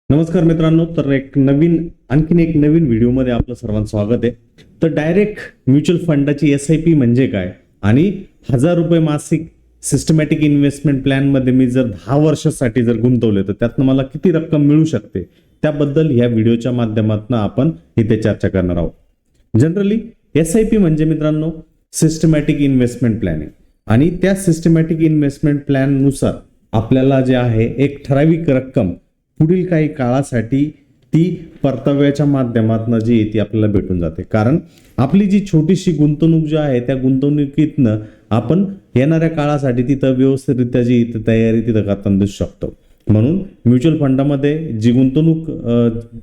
नमस्कार मित्रांनो, तर आणखीन एक नवीन व्हिडिओमध्ये आपलं सर्वांचं स्वागत आहे. तर डायरेक्ट म्युच्युअल फंडाची SIP म्हणजे काय आणि 1000 रुपये मासिक सिस्टमॅटिक इन्व्हेस्टमेंट प्लॅन मध्ये मी जर 10 वर्षासाठी जर गुंतवले तर त्यातनं मला किती रक्कम मिळू शकते त्याबद्दल ह्या व्हिडिओच्या माध्यमातून आपण इथे चर्चा करणार आहोत. जनरली SIP म्हणजे मित्रांनो सिस्टमॅटिक इन्व्हेस्टमेंट प्लॅन आहे आणि त्या सिस्टमॅटिक इन्व्हेस्टमेंट प्लॅन नुसार आपल्याला जे आहे एक ठराविक रक्कम पुढील काही काळासाठी ती परताव्याच्या माध्यमातून जी ती आपल्याला भेटून जाते. कारण आपली जी छोटीशी गुंतवणूक जी आहे त्या गुंतवणुकीतनं आपण येणाऱ्या काळासाठी तिथं व्यवस्थितरित्या जी तयारी तिथं करताना दिसू शकतो. म्हणून म्युच्युअल फंडामध्ये जी गुंतवणूक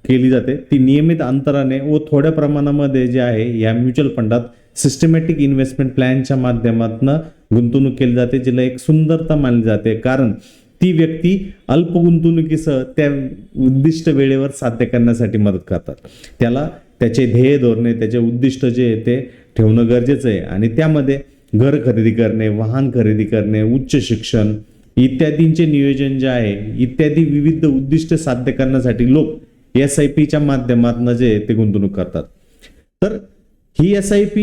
केली जाते ती नियमित अंतराने व थोड्या प्रमाणामध्ये जे आहे या म्युच्युअल फंडात सिस्टमॅटिक इन्व्हेस्टमेंट प्लॅनच्या माध्यमातून गुंतवणूक केली जाते, जिला एक सुंदरता मानली जाते. कारण ती व्यक्ती अल्प गुंतवणुकीसह त्या उद्दिष्ट वेळेवर साध्य करण्यासाठी मदत करतात. त्याला त्याचे ध्येय धोरणे, त्याचे उद्दिष्ट जे आहे ते ठेवणं गरजेचं आहे आणि त्यामध्ये घर खरेदी करणे, वाहन खरेदी करणे, उच्च शिक्षण इत्यादींचे नियोजन जे आहे इत्यादी विविध उद्दिष्ट साध्य करण्यासाठी लोक SIPच्या माध्यमातून जे ते गुंतवणूक करतात. तर ही SIP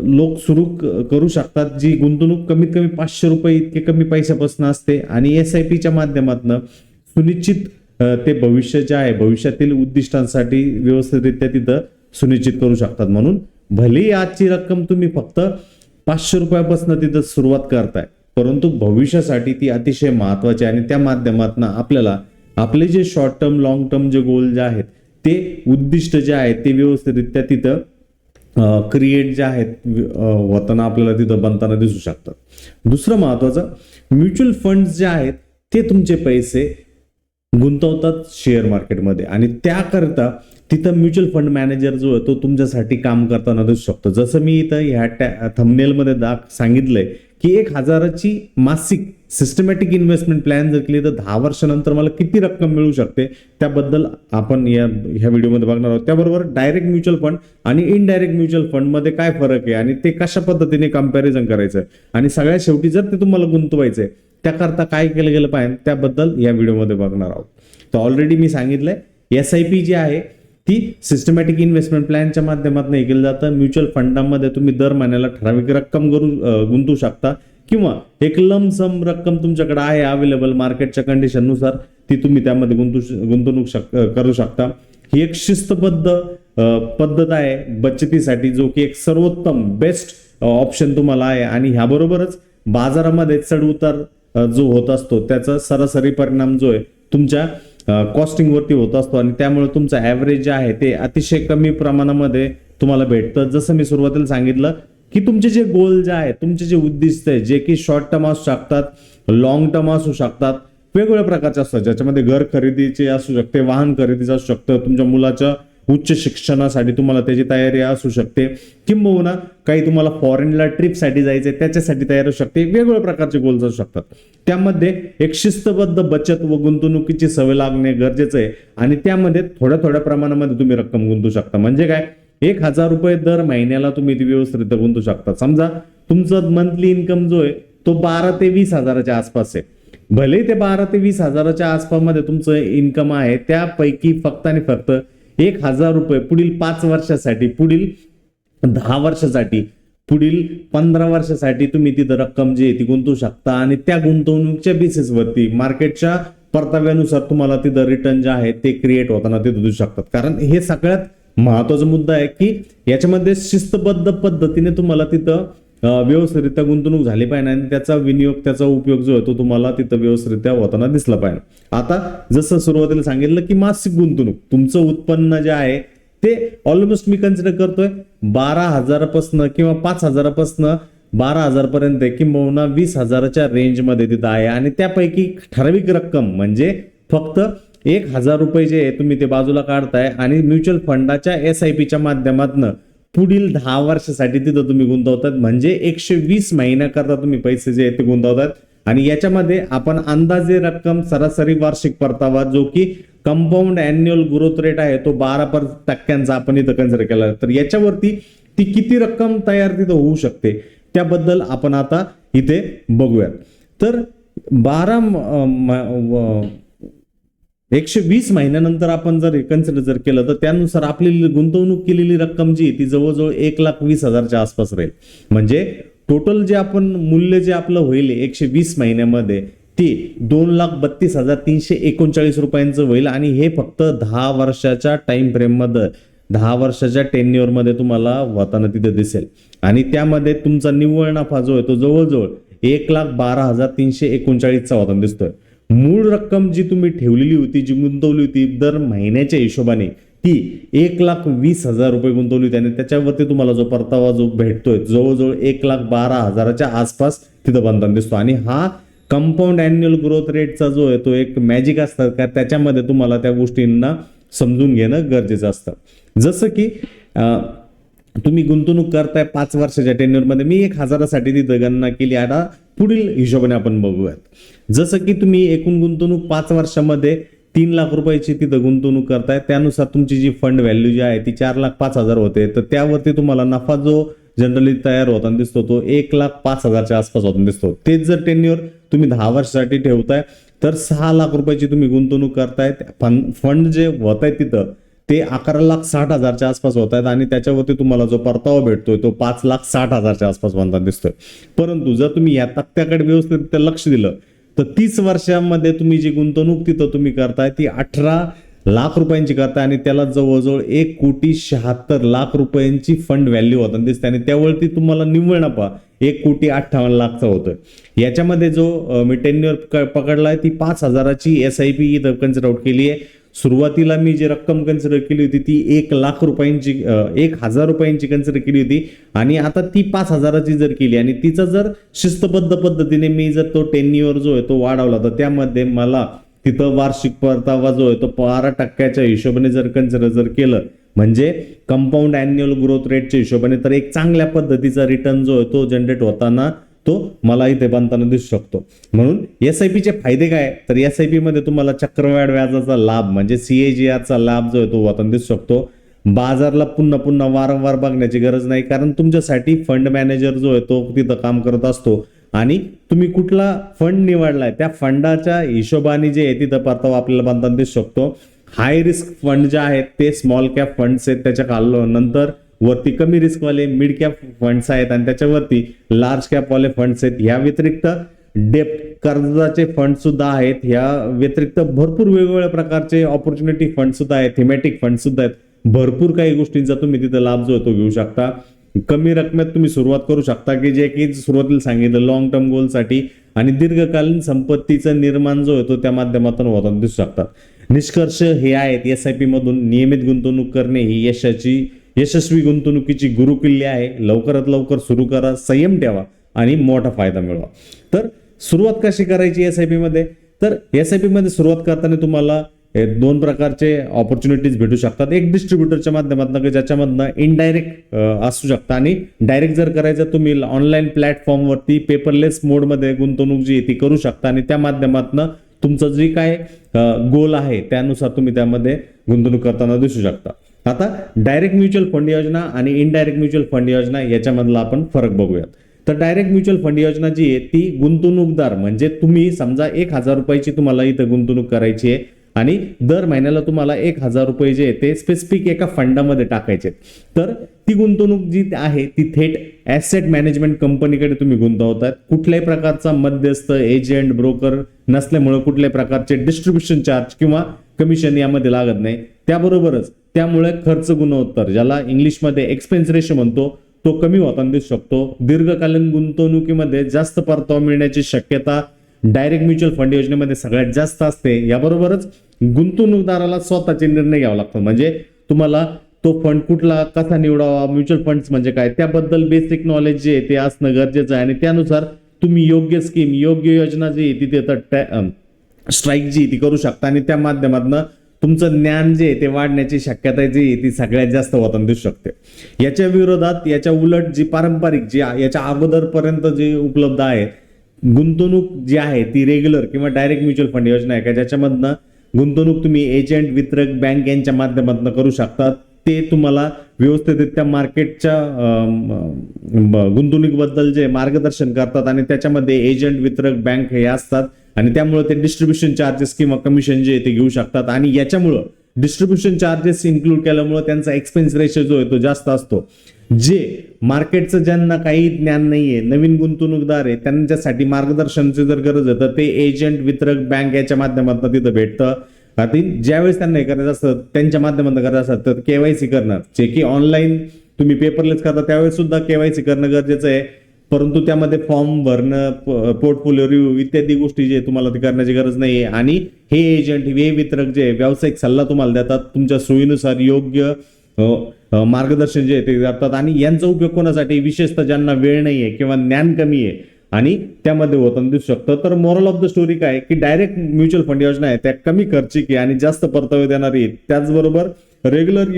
लोक सुरू करू शकतात, जी गुंतवणूक कमीत कमी 500 रुपये इतके कमी पैशापासून असते आणि SIPच्या माध्यमातून सुनिश्चित ते भविष्य जे आहे भविष्यातील उद्दिष्टांसाठी व्यवस्थितरित्या तिथं सुनिश्चित करू शकतात. म्हणून भले आजची रक्कम तुम्ही फक्त 500 रुपयापासून तिथं सुरुवात करताय, परंतु भविष्यासाठी ती अतिशय महत्वाची आणि त्या माध्यमातून आपल्याला आपले जे शॉर्ट टर्म लॉंग टर्म जे गोल जे आहेत ते उद्दिष्ट जे आहेत ते व्यवस्थितरित्या तिथं क्रिएट जे आहेत होताना आपल्याला तिथं बनताना दिसू शकतात. दुसरं महत्वाचं, म्युच्युअल फंड जे आहेत ते तुमचे पैसे गुंतवतात शेअर मार्केटमध्ये आणि त्याकरता तिथं म्युच्युअल फंड मॅनेजर जो आहे तो तुमच्यासाठी काम करताना दिसू शकतो. जसं मी इथं ह्या थंबनेलमध्ये सांगितलंय की 1000ची मासिक सिस्टमॅटिक इन्व्हेस्टमेंट प्लॅन जर केली तर 10 वर्षानंतर मला किती रक्कम मिळू शकते त्याबद्दल आपण ह्या व्हिडिओमध्ये बघणार आहोत. त्याबरोबर डायरेक्ट म्युच्युअल फंड आणि इनडायरेक्ट म्युच्युअल फंड मध्ये काय फरक आहे आणि ते कशा पद्धतीने कंपॅरिझन करायचं आणि सगळ्यात शेवटी जर ते तुम्हाला गुंतवायचंय त्याकरता काय केलं गेलं पाहिजे त्याबद्दल या व्हिडिओमध्ये बघणार आहोत. तर ऑलरेडी मी सांगितलंय SIP जी आहे ती सिस्टमॅटिक इन्व्हेस्टमेंट प्लॅनच्या माध्यमातून हे केलं जातं. म्युच्युअल फंडामध्ये तुम्ही दर महिन्याला ठराविक रक्कम गुंतवू शकता किंवा एक लमसम रक्कम तुमच्याकडे आहे अवेलेबल मार्केटच्या कंडिशन नुसार ती तुम्ही त्यामध्ये गुंतवणूक करू शकता. ही एक शिस्तबद्ध पद्धत आहे बचतीसाठी, जो की एक सर्वोत्तम बेस्ट ऑप्शन तुम्हाला आहे आणि ह्याबरोबरच बाजारामध्ये चढ उतार जो होत असतो त्याचा सरासरी परिणाम जो आहे तुमच्या कॉस्टिंग वरती होत असतो आणि त्यामुळे तुमचा ऍव्हरेज जे आहे ते अतिशय कमी प्रमाणामध्ये तुम्हाला भेटतं. जसं मी सुरुवातीला सांगितलं की तुमचे जे गोल जे आहे तुमचे जे उद्दिष्ट आहे जे की शॉर्ट टर्म असू शकतात, लॉंग टर्म असू शकतात, वेगवेगळ्या प्रकारचे असतात, ज्याच्यामध्ये घर खरेदीचे असू शकते, वाहन खरेदीचं असू शकतं, तुमच्या मुलाच्या उच्च शिक्षणासाठी तुम्हाला त्याची तयारी असू शकते किंबहुना काही तुम्हाला फॉरेनला ट्रिपसाठी जायचंय त्याच्यासाठी तयारी असू शकते. वेगवेगळ्या प्रकारचे गोल्स असू शकतात. त्यामध्ये एक शिस्तबद्ध बचत व गुंतवणुकीची सवय लागणे गरजेचं आहे आणि त्यामध्ये थोड्या थोड्या प्रमाणामध्ये तुम्ही रक्कम गुंतवू शकता. म्हणजे काय, 1000 रुपये दर महिन्याला तुम्ही ती व्यवस्थित गुंतवू शकता. समजा तुमचं मंथली इन्कम जो आहे तो 12 ते 20 हजाराच्या आसपास आहे. भले ते 12 ते 20 हजाराच्या आसपास मध्ये तुमचं इन्कम आहे, त्यापैकी फक्त आणि फक्त 1000 रुपये पुढील 5 वर्षासाठी, पुढील 10 वर्षासाठी, पुढील 15 वर्षासाठी तुम्ही तिथं रक्कम जी आहे ती गुंतवू शकता आणि त्या गुंतवणुकीच्या बेसिसवरती मार्केटच्या परताव्यानुसार तुम्हाला तिथं रिटर्न जे आहे ते क्रिएट होताना ते दिसू शकतात. कारण हे सगळ्यात महत्वाचा मुद्दा आहे की याच्यामध्ये शिस्तबद्ध पद्धतीने तुम्हाला तिथं व्यवस्थितरित्या गुंतवणूक झाली पाहिजे आणि त्याचा विनियोग त्याचा उपयोग जो आहे तो तुम्हाला तिथं व्यवस्थितरित्या होताना दिसला पाहिजे. आता जसं सुरुवातीला सांगितलं की मासिक गुंतवणूक तुमचं उत्पन्न जे आहे ते ऑलमोस्ट मी कन्सिडर करतोय 12,000 पासून किंवा 5,000 पासून 12,000 पर्यंत किंबहुना 20,000च्या रेंजमध्ये तिथं आहे आणि त्यापैकी ठराविक रक्कम म्हणजे फक्त 1000 रुपये जे आहे तुम्ही ते बाजूला काढताय आणि म्युच्युअल फंडाच्या SIPच्या माध्यमातून पुढील 10 वर्षासाठी तिथं तुम्ही गुंतवतात. म्हणजे 120 महिन्याकरता तुम्ही पैसे जे आहेत ते गुंतवतात आणि याच्यामध्ये आपण अंदाजे रक्कम सरासरी वार्षिक परतावा जो की कंपाऊंड अॅन्युअल ग्रोथ रेट आहे तो 12% आपण इथं कन्सिडर केला. तर याच्यावरती ती किती रक्कम तयार तिथं होऊ शकते त्याबद्दल आपण आता इथे बघूयात. तर 120 महिन्यानंतर आपण जर कन्सिडर जर केलं तर त्यानुसार आपली गुंतवणूक केलेली रक्कम जी आहे ती जवळजवळ 1,20,000च्या आसपास राहील. म्हणजे टोटल जे आपण मूल्य जे आपलं होईल 120 महिन्यामध्ये ते 2,32,339 रुपयांचं होईल. आणि हे फक्त 10 वर्षाच्या टाइम फ्रेम मध्ये 10 वर्षाच्या टेन्युअर मध्ये तुम्हाला होताना तिथे दिसेल. आणि त्यामध्ये तुमचा निव्वळ नफा जो आहे तो जवळजवळ 1,12,339चा होताना दिसतोय. मूळ रक्कम जी तुम्ही ठेवलेली होती, जी गुंतवली होती दर महिन्याच्या हिशोबाने ती 1,20,000 रुपये गुंतवली होती आणि त्याच्यावरती तुम्हाला जो परतावा जो भेटतोय जवळजवळ 1,12,000च्या आसपास तिथं बनताना दिसतो. आणि हा कंपाऊंड अॅन्युअल ग्रोथ रेटचा जो आहे तो एक मॅजिक असतात का त्याच्यामध्ये तुम्हाला त्या गोष्टींना समजून घेणं गरजेचं असतं. जसं की तुम्ही गुंतवणूक करताय 5 वर्षाच्या टेन्युअरमध्ये, मी 1,000साठी तिथं गणना केली. आता पुढील हिशोबाने आपण बघूयात. जसं की तुम्ही एकूण गुंतवणूक 5 वर्षामध्ये 3,00,000 रुपयाची तिथं गुंतवणूक करताय, त्यानुसार तुमची जी फंड व्हॅल्यू जी आहे ती 4,05,000 होते. तर त्यावरती तुम्हाला नफा जो जनरली तयार होताना दिसतो तो 1,05,000च्या आसपास होताना दिसतो. तेच जर टेन्युअर तुम्ही 10 वर्षासाठी ठेवताय तर 6,00,000 रुपयाची तुम्ही गुंतवणूक करताय. फंड जे होत आहे तिथं ते 11,60,000च्या आसपास होत आहेत आणि त्याच्यावरती तुम्हाला जो परतावा भेटतोय तो 5,60,000च्या आसपास बनताना दिसतोय. परंतु जर तुम्ही या तक्त्याकडे व्यवस्थित लक्ष दिलं तर 30 वर्षांमध्ये तुम्ही जी गुंतवणूक तिथं तुम्ही करताय ती 18,00,000 रुपयांची करताय आणि त्याला जवळजवळ 1,76,00,000 रुपयांची फंड व्हॅल्यू होताना दिसते. आणि त्यावरती तुम्हाला निव्वळ नफा 1,58,00,000चा होतोय. याच्यामध्ये जो मी टेन्युअर पकडलाय ती 5,000ची SIP इथं कन्सिडर आउट केली आहे. सुरुवातीला मी जी रक्कम कन्सिडर केली होती ती 1,00,000 रुपयांची 1,000 रुपयांची कन्सिडर केली होती आणि आता ती 5,000ची जर केली आणि तिचा जर शिस्तबद्ध पद्धतीने मी जर तो टेन्युअर जो आहे तो वाढवला तर त्यामध्ये मला तिथं वार्षिक परतावा जो आहे तो 12% हिशोबाने जर कन्सिडर जर केलं म्हणजे कंपाऊंड अॅन्युअल ग्रोथ रेटच्या हिशोबाने तर एक चांगल्या पद्धतीचा रिटर्न जो आहे तो जनरेट होताना तो मला इथे बनताना दिसू शकतो. म्हणून SIPचे फायदे काय तर SIP मध्ये तुम्हाला चक्रवाढ व्याजाचा लाभ म्हणजे CAGRचा लाभ जो आहे तो होताना दिसू शकतो. बाजारला पुन्हा पुन्हा वारंवार बघण्याची गरज नाही कारण तुमच्यासाठी फंड मॅनेजर जो आहे तो तिथं काम करत असतो आणि तुम्ही कुठला फंड निवडलाय त्या फंडाच्या हिशोबाने जे आहे तिथं परतावा आपल्याला बनताना दिसू शकतो. हाय रिस्क फंड जे आहेत ते स्मॉल कॅप फंड्स आहेत, त्याच्या नंतर वरती कमी रिस्क वाले मिड कॅप फंड्स आहेत आणि त्याच्यावरती लार्ज कॅप वाले फंड्स आहेत. या व्यतिरिक्त डेप्ट कर्जाचे फंड सुद्धा आहेत. या व्यतिरिक्त भरपूर वेगवेगळ्या प्रकारचे ऑपॉर्च्युनिटी फंड सुद्धा आहेत, थीमॅटिक फंड सुद्धा आहेत. भरपूर काही गोष्टींचा तुम्ही तिथे लाभ जो तो घेऊ शकता. कमी रकमेत तुम्ही सुरुवात करू शकता की जे की सुरुवातीला सांगितलं लॉंग टर्म गोलसाठी आणि दीर्घकालीन संपत्तीचं निर्माण जो होतो त्या माध्यमातून होताना दिसू शकतात. निष्कर्ष हे आहेत SIP मधून नियमित गुंतवणूक करणे ही यशस्वी गुंतवणुकीची गुरुकिल्ली आहे. लवकरात लवकर सुरू करा, संयम ठेवा आणि मोठा फायदा मिळवा. तर सुरुवात कशी करायची SIP मध्ये तर SIP मध्ये सुरुवात करताना तुम्हाला 2 प्रकारचे ऑपॉर्च्युनिटीज भेटू शकतात. एक डिस्ट्रीब्युटरच्या माध्यमातून ज्याच्यामधनं इनडायरेक्ट असू शकतं आणि डायरेक्ट जर करायचं तुम्ही ऑनलाईन प्लॅटफॉर्मवरती पेपरलेस मोडमध्ये गुंतवणूक जी ती करू शकता आणि त्या माध्यमातून तुमचं जे काय गोल आहे त्यानुसार तुम्ही त्यामध्ये गुंतवणूक करताना दिसू शकता. आता डायरेक्ट म्युच्युअल फंड योजना आणि इनडायरेक्ट म्युच्युअल फंड योजना याच्यामधला आपण फरक बघूयात. तर डायरेक्ट म्युच्युअल फंड योजना जी आहे ती गुंतवणूकदार म्हणजे तुम्ही समजा 1,000 रुपयाची तुम्हाला इथं गुंतवणूक करायची आहे आणि दर महिन्याला तुम्हाला 1,000 रुपये जे ते स्पेसिफिक एका फंडामध्ये टाकायचे. तर ती गुंतवणूक जी आहे ती थेट ऍसेट मॅनेजमेंट कंपनीकडे तुम्ही गुंतवतात. कुठल्याही प्रकारचा मध्यस्थ एजंट ब्रोकर नसल्यामुळे कुठल्याही प्रकारचे डिस्ट्रीब्युशन चार्ज किंवा कमिशन यामध्ये लागत नाही. त्याबरोबरच त्यामुळे खर्च गुणोत्तर ज्याला इंग्लिशमध्ये एक्सपेन्स रेशो म्हणतो तो कमी होताना दिसू शकतो. दीर्घकालीन गुंतवणुकीमध्ये जास्त परतावा मिळण्याची शक्यता डायरेक्ट म्युच्युअल फंड योजनेमध्ये सगळ्यात जास्त असते. याबरोबरच गुंतवणूकदाराला स्वतःचे निर्णय घ्यावे लागतात. म्हणजे तुम्हाला तो फंड कुठला कसा निवडावा, म्युच्युअल फंड्स म्हणजे काय त्याबद्दल बेसिक नॉलेज जे ते असणं गरजेचं आहे आणि त्यानुसार तुम्ही योग्य स्कीम योग्य योजना जी तिथे स्ट्राईक जी ती करू शकता आणि त्या माध्यमातून तुमचं ज्ञान जे ते वाढण्याची शक्यता जी ती सगळ्यात जास्त होताना दिसू शकते. याच्या विरोधात याच्या उलट जी पारंपरिक जी याच्या अगोदरपर्यंत जी उपलब्ध आहे गुंतवणूक जी आहे ती रेग्युलर किंवा डायरेक्ट म्युच्युअल फंड योजना आहे का ज्याच्यामधनं गुंतवणूक तुम्ही एजंट वितरक बँक यांच्या माध्यमातून करू शकता. ते तुम्हाला व्यवस्थितरित्या मार्केटच्या गुंतवणुकीबद्दल जे मार्गदर्शन करतात आणि त्याच्यामध्ये एजंट वितरक बँक हे असतात आणि त्यामुळे ते डिस्ट्रीब्युशन चार्जेस किंवा कमिशन जे आहे ते घेऊ शकतात आणि याच्यामुळं डिस्ट्रीब्युशन चार्जेस इन्क्लूड केल्यामुळे त्यांचा एक्सपेन्स रेशो जो आहे तो जास्त असतो. जे मार्केटचं ज्यांना काही ज्ञान नाहीये, नवीन गुंतवणूकदार आहे, त्यांच्यासाठी मार्गदर्शनाची जर गरज आहे तर ते एजंट, वितरक, बँक याच्या माध्यमातून तिथं भेटतं. आता ज्यावेळेस त्यांना हे करायचं असतं त्यांच्या माध्यमातून करायचं असतं तर केवायसी करणार, जे की ऑनलाईन तुम्ही पेपरलेस करता त्यावेळेस सुद्धा केवायसी करणं गरजेचं आहे. परंतु त्यामध्ये फॉर्म भरणं, पोर्टफोलिओ रिव्ह्यू इत्यादी गोष्टी जे तुम्हाला ते करण्याची गरज नाहीये. आणि हे एजंट, हे वितरक जे व्यावसायिक सल्ला तुम्हाला देतात, तुमच्या सोयीनुसार योग्य मार्गदर्शन जे आहे ते करतात. आणि यांचा उपयोग कोणासाठी, विशेषतः ज्यांना वेळ नाहीये किंवा ज्ञान कमी आहे आणि त्यामध्ये होताना दिसू शकतं. तर मोरल ऑफ द स्टोरी काय की डायरेक्ट म्युच्युअल फंड योजना आहे त्या कमी खर्चिक आहे आणि जास्त परतावे देणारी आहे. त्याचबरोबर रेग्युलर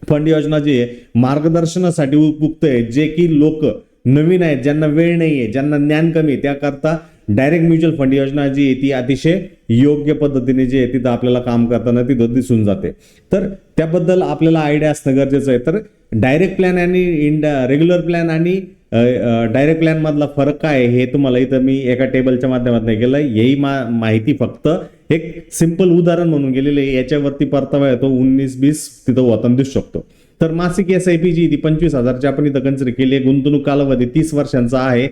फंड योजना जी आहे मार्गदर्शनासाठी उपयुक्त आहे, जे की लोक नवीन आहेत, ज्यांना वेळ नाहीये, ज्यांना ज्ञान कमी आहे, त्याकरता डायरेक्ट म्युच्युअल फंड योजना जी आहे ती अतिशय योग्य पद्धतीने जी आहे तिथं आपल्याला काम करताना तिथं दिसून जाते. तर त्याबद्दल आपल्याला आयडिया असणं गरजेचं आहे. तर डायरेक्ट प्लॅन आणि रेग्युलर प्लॅन आणि डायरेक्ट प्लॅन मधला फरक काय आहे हे तुम्हाला इथं मी एका टेबलच्या माध्यमातून केलं. यही माहिती फक्त एक सिंपल उदाहरण म्हणून गेलेले आहे. याच्यावरती परतावा येतो 19-20 तिथं होताना दिसू शकतो. तर मासिक SIP जी ती 25,000ची आपण इथं कन्सिडर केली आहे. गुंतवणूक कालावधी 30 वर्षांचा आहे.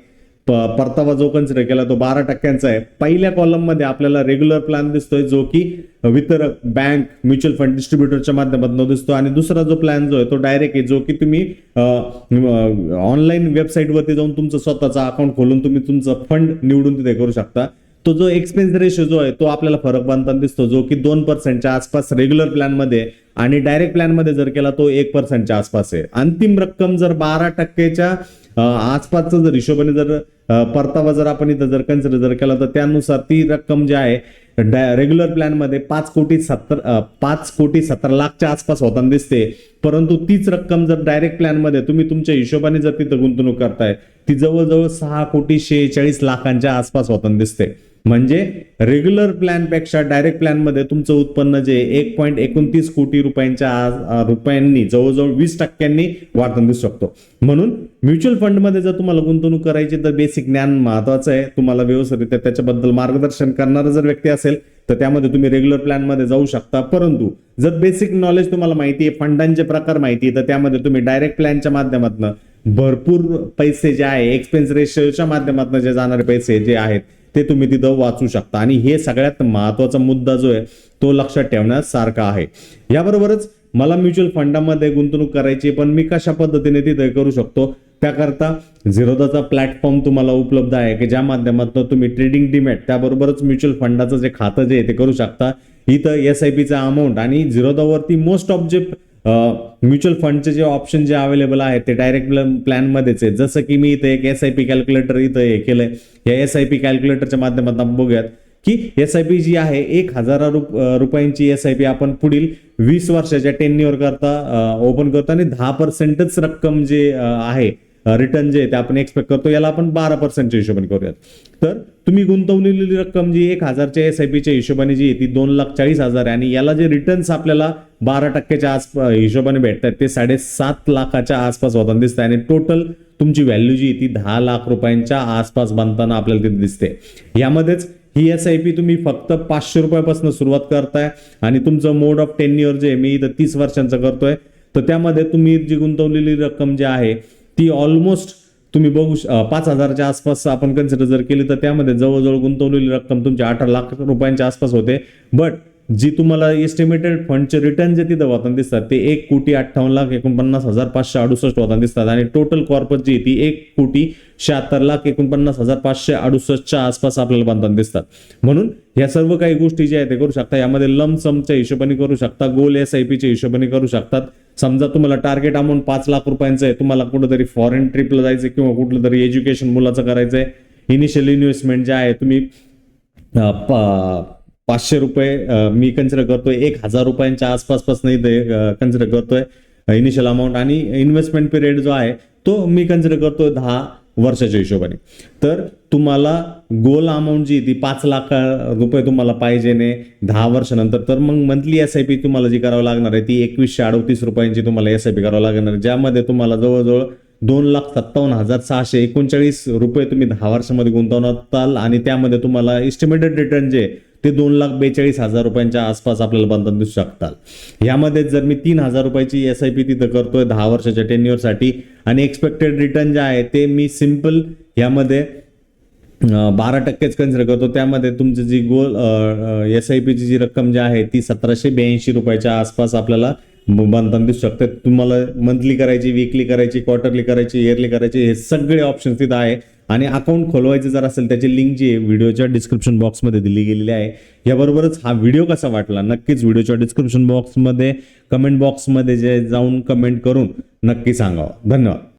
परतावा जो कन्सिडर केला तो 12% आहे. पहिल्या कॉलम मध्ये आपल्याला रेग्युलर प्लॅन दिसतोय जो की वितरक, बँक, म्युच्युअल फंड डिस्ट्रीब्युटरच्या माध्यमातून दिसतो. आणि दुसरा जो प्लॅन जो आहे तो डायरेक्ट आहे, जो की तुम्ही ऑनलाईन वेबसाईटवरती जाऊन तुमचं स्वतःचा अकाउंट खोलून तुम्ही तुमचं फंड निवडून तिथे करू शकता. तो जो एक्सपेन्स रेशो जो आहे तो आपल्याला फरक बनताना दिसतो, जो की 2%च्या आसपास रेग्युलर प्लॅन मध्ये आणि डायरेक्ट प्लॅन मध्ये जर केला तो 1%च्या आसपास आहे. अंतिम रक्कम जर 12%च्या आसपासचा जर हिशोबाने जर परतावा जर आपण इथं जर कन्सिडर जर केला तर त्यानुसार ती रक्कम जी आहे रेग्युलर प्लॅन मध्ये 5,70,00,000च्या आसपास होताना दिसते. परंतु तीच रक्कम जर डायरेक्ट प्लॅन मध्ये तुम्ही तुमच्या हिशोबाने जर तिथं गुंतवणूक करताय ती जवळजवळ 6,46,00,000च्या आसपास होताना दिसते. म्हणजे रेग्युलर प्लॅन पेक्षा डायरेक्ट प्लॅन मध्ये तुमचं उत्पन्न जे 1.29 कोटी रुपयांनी जवळजवळ 20% वाढताना दिसू शकतो. म्हणून म्युच्युअल फंड मध्ये जर तुम्हाला गुंतवणूक करायची तर बेसिक ज्ञान महत्वाचं आहे. तुम्हाला व्यवस्थित त्याच्याबद्दल मार्गदर्शन करणारा जर व्यक्ती असेल तर त्यामध्ये तुम्ही रेग्युलर प्लॅन मध्ये जाऊ शकता. परंतु जर बेसिक नॉलेज तुम्हाला माहिती आहे, फंडांचे प्रकार माहिती आहे, तर त्यामध्ये तुम्ही डायरेक्ट प्लॅनच्या माध्यमातून भरपूर पैसे जे आहे एक्सपेन्स रेशोच्या माध्यमातून जे जाणारे पैसे जे आहेत ते तुम्ही तिथं वाचू शकता. आणि हे सगळ्यात महत्वाचा मुद्दा जो आहे तो लक्षात ठेवण्यासारखा आहे. याबरोबरच मला म्युच्युअल फंडामध्ये गुंतवणूक करायची पण मी कशा पद्धतीने तिथे करू शकतो, त्याकरता झिरोधाचा प्लॅटफॉर्म तुम्हाला उपलब्ध आहे की ज्या माध्यमातून तुम्ही ट्रेडिंग डीमॅट त्याबरोबरच म्युच्युअल फंडाचं जे खातं जे आहे ते करू शकता. इथं SIPचा अमाऊंट आणि झिरोधावरती मोस्ट ऑफ जे म्युच्युअल फंडचे जे ऑप्शन जे अवेलेबल आहेत ते डायरेक्ट प्लॅन मध्येच आहे. जसं की मी इथे एक SIP कॅल्क्युलेटर इथं हे केलंय. या SIP कॅल्क्युलेटरच्या माध्यमातून आपण बघूयात की SIP जी आहे 1,000 रुपयांची SIP आपण पुढील 20 वर्षाच्या टेन्युअर करता ओपन करतो आणि 10%च रक्कम जे आहे रिटर्न जे ते आपण एक्सपेक्ट करतो, याला आपण 12%च्या हिशोबाने करूयात. तर तुम्ही गुंतवलेली रक्कम जी 1,000च्या SIPच्या हिशोबाने जी ती 2,40,000 आहे आणि याला जे रिटर्न्स आपल्याला 12%च्या हिशोबाने भेटतात ते 7.5 लाखाच्या आसपास होताना दिसत आहे. आणि टोटल तुमची व्हॅल्यू जी ती 10 लाख रुपयांच्या आसपास बनताना आपल्याला तिथे दिसते. यामध्येच ही SIP तुम्ही फक्त 500 रुपयापासून सुरुवात करताय आणि तुमचं मोड ऑफ टेन्युअर जे मी इथं 30 वर्षांचं करतोय, तर त्यामध्ये तुम्ही जी गुंतवलेली रक्कम जी आहे ती ऑलमोस्ट तुम्ही बघू 5,000च्या आसपास आपण कन्सिडर जर केली तर त्यामध्ये जवळजवळ गुंतवलेली रक्कम तुमची 18 लाख रुपयांच्या आसपास होते. बट जी तुम्हाला एस्टिमेटेड फंडचे रिटर्न जे तिथं होताना दिसतात ते 1,58,49,568 होताना दिसतात आणि टोटल कॉर्पस जी ती 1,76,49,568च्या आसपास आपल्याला बनताना दिसतात. म्हणून या सर्व काही गोष्टी ज्या आहेत ते करू शकता. यामध्ये लंप समच्या हिशोबाने करू शकता, गोल SIPच्या हिशोबाने करू शकतात. समजा तुम्हाला टार्गेट अमाऊंट 5 लाख रुपयांचं आहे, तुम्हाला कुठेतरी फॉरेन ट्रिपला जायचं किंवा कुठलं तरी एज्युकेशन मुलाचं करायचंय, इनिशियल इन्व्हेस्टमेंट जे आहे तुम्ही 500 रुपये मी कन्सिडर करतोय, 1,000 रुपयांच्या आसपास इथे कन्सिडर करतोय इनिशियल अमाऊंट आणि इन्व्हेस्टमेंट पिरियड जो आहे तो मी कन्सिडर करतोय 10 वर्षाच्या हिशोबाने. तर तुम्हाला गोल अमाऊंट जी ती 5 लाख रुपये तुम्हाला पाहिजे ने 10 वर्षानंतर, तर मग मंथली SIP तुम्हाला जी करावं लागणार आहे ती 2,138 रुपयांची तुम्हाला SIP करावं लागणार आहे, ज्यामध्ये तुम्हाला जवळजवळ 2,57,639 रुपये तुम्ही 10 वर्षामध्ये गुंतवणार आणि त्यामध्ये तुम्हाला इस्टिमेटेड रिटर्न जे ते 2,42,000 रुपयांच्या आसपास आपल्याला बंधन दिसू शकतात। यामध्ये जर मी 3,000 रुपयाची SIP तिथं करतोय 10 वर्षाच्या टेन्युअरसाठी आणि एक्सपेक्टेड रिटर्न जे आहे ते मी सिंपल यामध्ये 12% कन्सिडर करतो, त्यामध्ये तुमची जी SIP ची जी रक्कम जी आहे ती 1,782 रुपयाच्या आसपास आपल्याला बंधन दिसू शकते। तुम्हाला मंथली करायची, वीकली करायची, क्वार्टरली करायची, इयरली करायची, हे सगळे ऑप्शन तिथं आहे। आणि अकाउंट खोलवायचं जर असेल त्याची लिंक जी आहे व्हिडिओच्या डिस्क्रिप्शन बॉक्समध्ये दिली गेलेली आहे। याबरोबरच हा व्हिडिओ कसा वाटला नक्कीच व्हिडिओच्या डिस्क्रिप्शन बॉक्समध्ये कमेंट बॉक्समध्ये जे जाऊन कमेंट करून नक्की सांगावं। धन्यवाद।